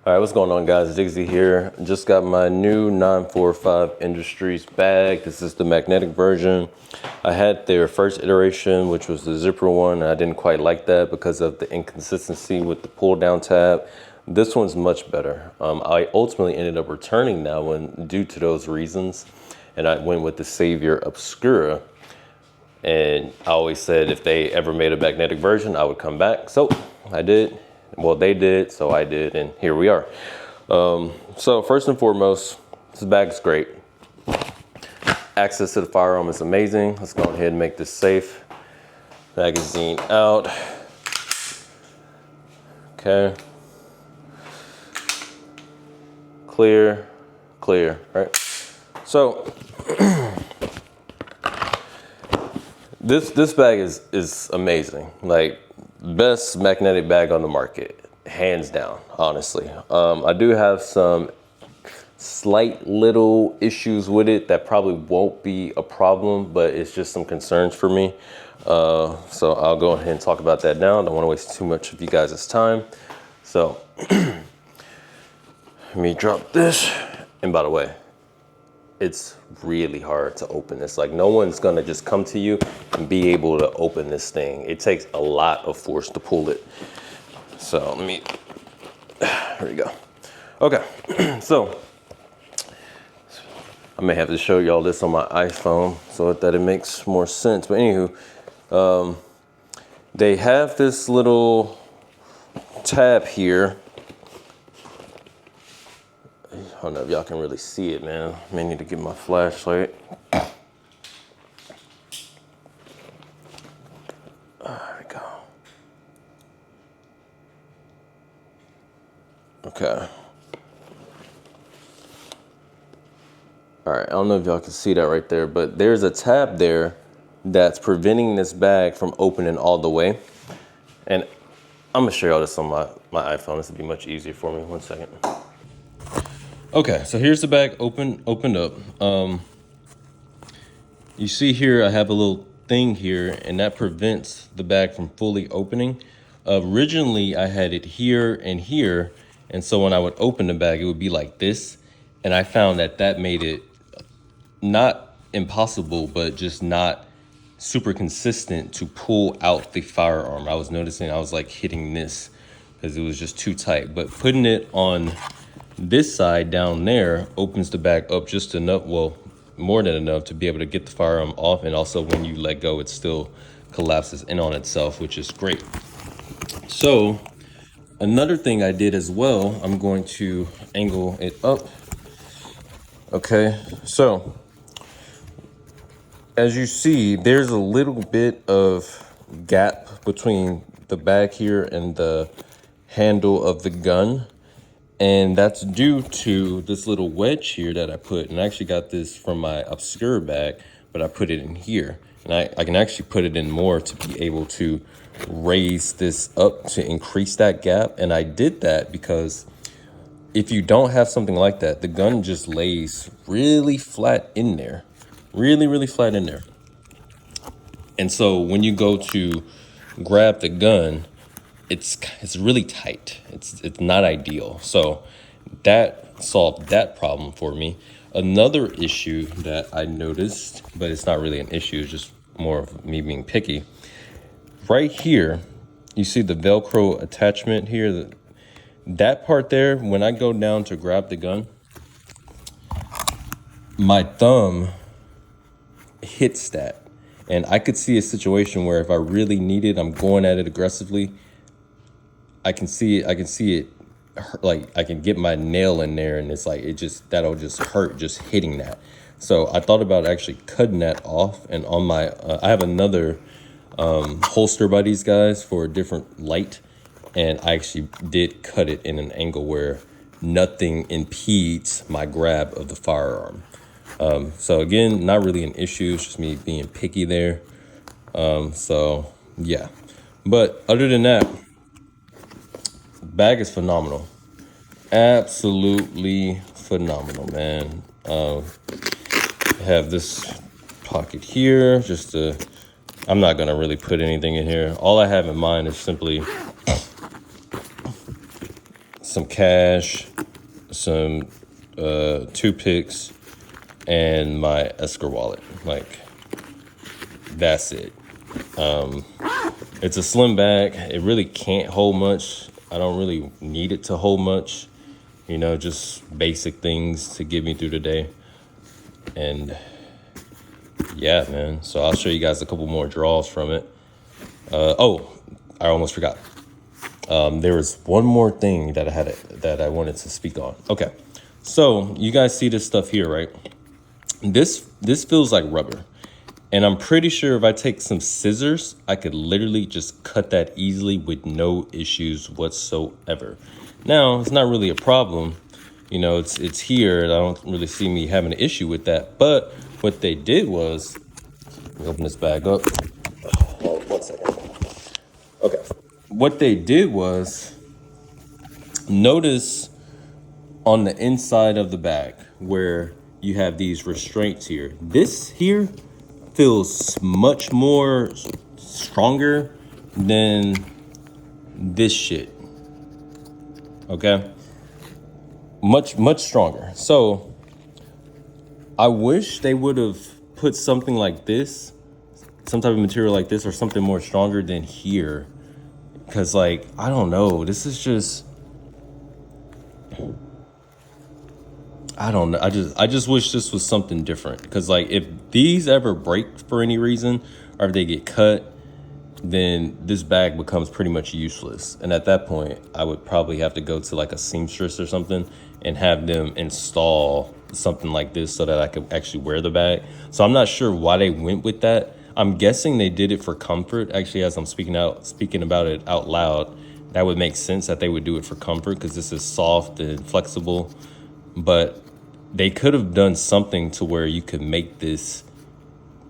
All right, what's going on, guys? Diggsy here. Just got my new 945 Industries bag. This is the magnetic version. I had their first iteration, which was the zipper one, and I didn't quite like that because of the inconsistency with the pull down tab. This one's much better. I ultimately ended up returning that one due to those reasons, and I went with the Savior Obscura. And I always said if they ever made a magnetic version, I would come back. So I did. Well, they did, so I did, and here we are. So first and foremost, this bag's great. Access to the firearm is amazing. Let's go ahead and make this safe. Magazine out. Okay. Clear, right? So this bag is amazing. Like, best magnetic bag on the market, hands down, honestly. I do have some slight little issues with it that probably won't be a problem, but it's just some concerns for me. So I'll go ahead and talk about that now. I don't want to waste too much of you guys' time. So let me drop this. And by the way, it's really hard to open this. Like, no one's gonna just come to you and be able to open this thing. It takes a lot of force to pull it. So here we go. Okay, so I may have to show y'all this on my iPhone so that it makes more sense. But anywho, they have this little tab here. I don't know if y'all can really see it, man. I may need to get my flashlight. There we go. Okay. All right, I don't know if y'all can see that right there, but there's a tab there that's preventing this bag from opening all the way. And I'm gonna show y'all this on my iPhone. This would be much easier for me. One second. Okay, so here's the bag opened up. You see here, I have a little thing here, and that prevents the bag from fully opening. Originally, I had it here and here, and so when I would open the bag, it would be like this. And I found that made it not impossible, but just not super consistent to pull out the firearm. I was noticing I was like hitting this because it was just too tight. But putting it on this side down there opens the bag up just enough, well, more than enough to be able to get the firearm off. And also when you let go, it still collapses in on itself, which is great. So another thing I did as well, I'm going to angle it up. Okay, so as you see, there's a little bit of gap between the bag here and the handle of the gun. And that's due to this little wedge here that I put. And I actually got this from my Obscura bag, but I put it in here. And I can actually put it in more to be able to raise this up to increase that gap. And I did that because if you don't have something like that, the gun just lays really flat in there. Really flat in there. And so when you go to grab the gun, it's really tight. It's not ideal. So that solved that problem for me. Another issue that I noticed, but it's not really an issue, it's just more of me being picky. Right here, you see the Velcro attachment here. That part there, when I go down to grab the gun, my thumb hits that. And I could see a situation where if I really need it, I'm going at it aggressively. I can see it, like I can get my nail in there, and it's like that'll just hurt just hitting that. So I thought about actually cutting that off, and on my I have another holster by these guys for a different light, and I actually did cut it in an angle where nothing impedes my grab of the firearm. So again, not really an issue, it's just me being picky there. So yeah, but other than that, bag is phenomenal. Absolutely phenomenal, man. I have this pocket here just to, I'm not gonna really put anything in here. All I have in mind is simply some cash, some toothpicks, and my Esker wallet. Like, that's it. It's a slim bag. It really can't hold much. I don't really need it to hold much. You know, just basic things to get me through the day. And yeah, man. So I'll show you guys a couple more draws from it. Oh, I almost forgot. There was one more thing that I wanted to speak on. Okay, so you guys see this stuff here, right? This feels like rubber, and I'm pretty sure if I take some scissors, I could literally just cut that easily with no issues whatsoever. Now, it's not really a problem. You know, it's here, and I don't really see me having an issue with that. But what they did was, let me open this bag up. Oh, 1 second. Okay. What they did was, notice on the inside of the bag where you have these restraints here. This here feels much more stronger than this shit. Okay? Much stronger. So I wish they would have put something like this, some type of material like this, or something more stronger than here. Because, like, I don't know. This is just, I don't know. I just wish this was something different. Because, like, if these ever break for any reason, or if they get cut, then this bag becomes pretty much useless. And at that point, I would probably have to go to like a seamstress or something and have them install something like this so that I could actually wear the bag. So I'm not sure why they went with that. I'm guessing they did it for comfort. Actually, as I'm speaking about it out loud, that would make sense that they would do it for comfort because this is soft and flexible. But they could have done something to where you could make this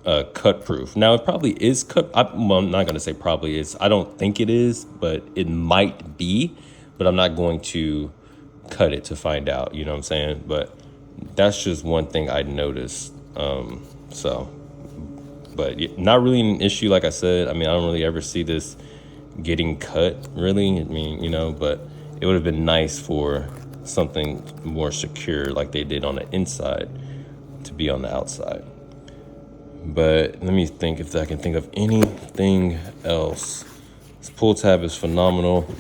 cut proof. Now it probably is cut. Well, I'm not going to say probably is. I don't think it is, but it might be. But I'm not going to cut it to find out. You know what I'm saying? But that's just one thing I noticed. But not really an issue. Like I said, I mean, I don't really ever see this getting cut. Really, I mean, you know, but it would have been nice for something more secure, like they did on the inside, to be on the outside. But let me think if I can think of anything else. This pull tab is phenomenal.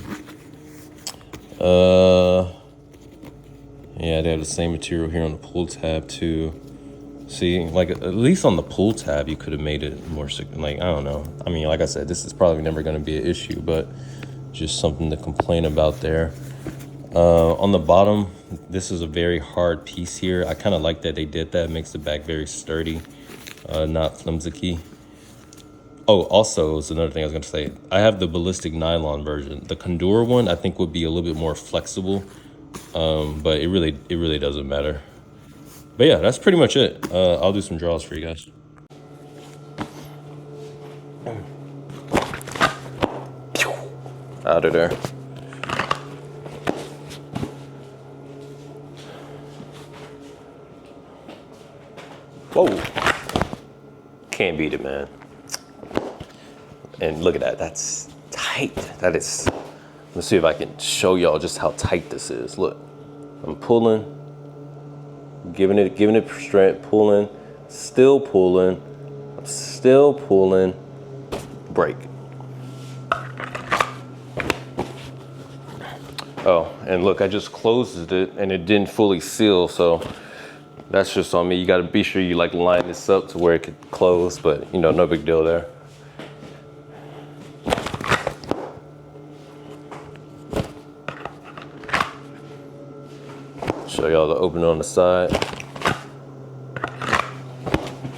Yeah, they have the same material here on the pull tab too. See, like at least on the pull tab, you could have made it more, like, I don't know. I mean, like I said, this is probably never going to be an issue, but just something to complain about there. On the bottom, this is a very hard piece here. I kind of like that they did that. It makes the bag very sturdy. Not flimsy. Oh, also, it's another thing I was going to say. I have the Ballistic nylon version. The Condor one, I think, would be a little bit more flexible, but it really doesn't matter. But yeah, that's pretty much it. I'll do some draws for you guys. Out of there. Whoa. Can't beat it, man. And look at that. That's tight. That is. Let's see if I can show y'all just how tight this is. Look, I'm pulling, giving it strength, pulling, still pulling, still pulling, break. Oh, and look, I just closed it and it didn't fully seal, so that's just on me. You got to be sure you like line this up to where it could close, but you know, no big deal there. Show y'all the opening on the side.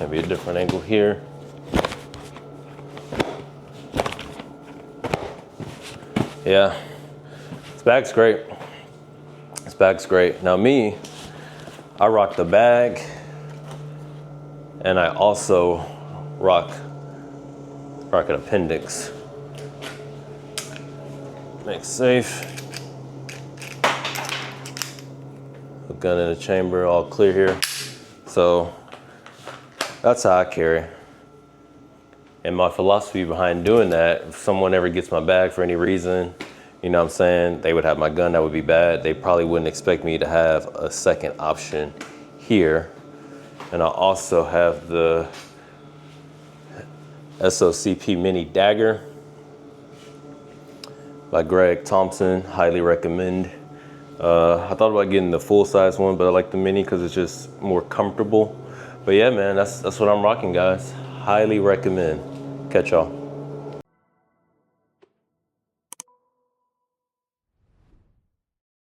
Maybe a different angle here. Yeah, this bag's great. This bag's great. Now me, I rock the bag, and I also rock an appendix. Make safe. The gun in the chamber, all clear here. So that's how I carry. And my philosophy behind doing that, if someone ever gets my bag for any reason, you know what I'm saying, they would have my gun, that would be bad. They probably wouldn't expect me to have a second option here. And I also have the SOCP Mini Dagger by Greg Thompson, highly recommend. I thought about getting the full-size one, but I like the mini because it's just more comfortable. But yeah, man, that's what I'm rocking, guys. Highly recommend. Catch y'all.